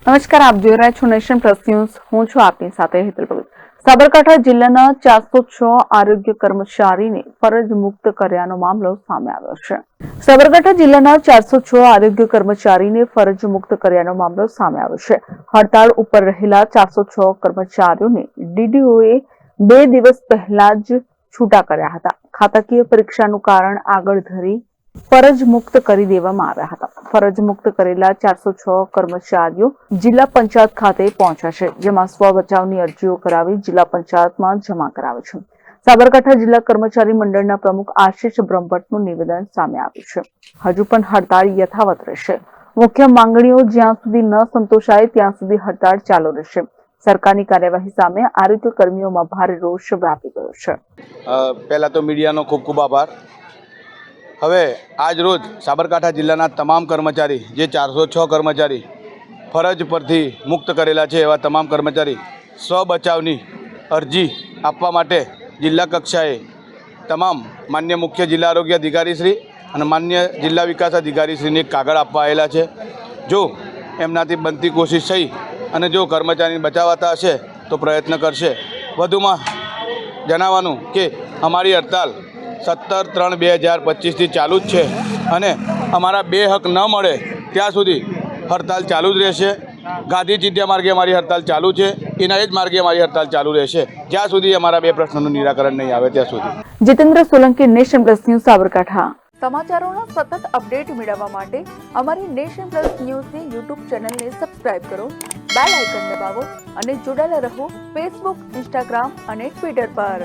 નમસ્કાર, આપ જોઈ રહ્યા છો નેશન પ્લસ ન્યૂઝ. હું છું આપની સાથે હેતલ ભગત. સાબરકાંઠા જિલ્લાના 406 આરોગ્ય કર્મચારીને ફરજ મુક્ત કર્યાનો મામલો સામે આવ્યો છે. સાબરકાંઠા જિલ્લાના 406 આરોગ્ય કર્મચારીને ફરજ મુક્ત કર્યાનો મામલો સામે આવ્યો છે. હડતાળ ઉપર રહેલા 406 કર્મચારીઓને ડીડીઓએ 2 દિવસ પહેલા જ છૂટા કર્યા હતા. ખાતાકીય પરીક્ષાનું કારણ આગળ ધરી ફરજ મુક્ત કરી દેવામાં આવ્યા હતા. ફરજ મુક્ત કરેલા 406 કર્મચારીઓ જિલ્લા પંચાયત ખાતે પહોંચ્યા છે, જેમાં સ્વ બચાવની અરજીઓ કરાવી જિલ્લા પંચાયતમાં જમા કરાવે છે. સાબરકાંઠા જિલ્લા કર્મચારી મંડળના પ્રમુખ આશિષ બ્રહ્મભટ્ટનું નિવેદન સામે આવ્યું છે. હજુ પણ હડતાળ યથાવત રહેશે. મુખ્ય માંગણીઓ જ્યાં સુધી ન સંતોષાય ત્યાં સુધી હડતાળ ચાલુ રહેશે. સરકારની કાર્યવાહી સામે આરોગ્ય કર્મીઓમાં ભારે રોષ વ્યાપી ગયો છે. પહેલા તો મીડિયાનો ખૂબ ખૂબ આભાર. હવે આજ રોજ સાબરકાંઠા જિલ્લાના તમામ કર્મચારી જે 406 કર્મચારી ફરજ પરથી મુક્ત કરેલા છે એવા તમામ કર્મચારી સ્વ બચાવની અરજી આપવા માટે જિલ્લા કક્ષાએ તમામ માન્ય મુખ્ય જિલ્લા આરોગ્ય અધિકારી શ્રી અને માન્ય જિલ્લા વિકાસ અધિકારી શ્રીને એક કાગળ આપવા આવેલા છે. જો એમનાથી બનતી કોશિશ થઈ અને જો કર્મચારીને બચાવતા હશે તો પ્રયત્ન કરશે. વધુમાં જણાવવાનું કે અમારી હડતાલ 17/3/2025થી ચાલુ જ છે અને અમારા 2 હક ન મળે ત્યાં સુધી હડતાલ ચાલુ જ રહેશે. ગાંધી ચિંધ્યા માર્ગે અમારી હડતાલ ચાલુ છે, એના જ માર્ગે અમારી હડતાલ ચાલુ રહેશે જ્યાં સુધી અમારા 2 પ્રશ્નોનું નિરાકરણ નહીં આવે ત્યાં સુધી. Jitendra Solanki, Nation Plus News, Sabarkantha. સમાચારોના સતત અપડેટ મેળવવા માટે અમારી નેશન પ્લસ ન્યૂઝની યુટ્યુબ ચેનલને સબસ્ક્રાઇબ કરો, બેલ આઇકન દબાવો અને જોડાયેલા રહો ફેસબુક, ઇન્સ્ટાગ્રામ અને ટ્વિટર પર.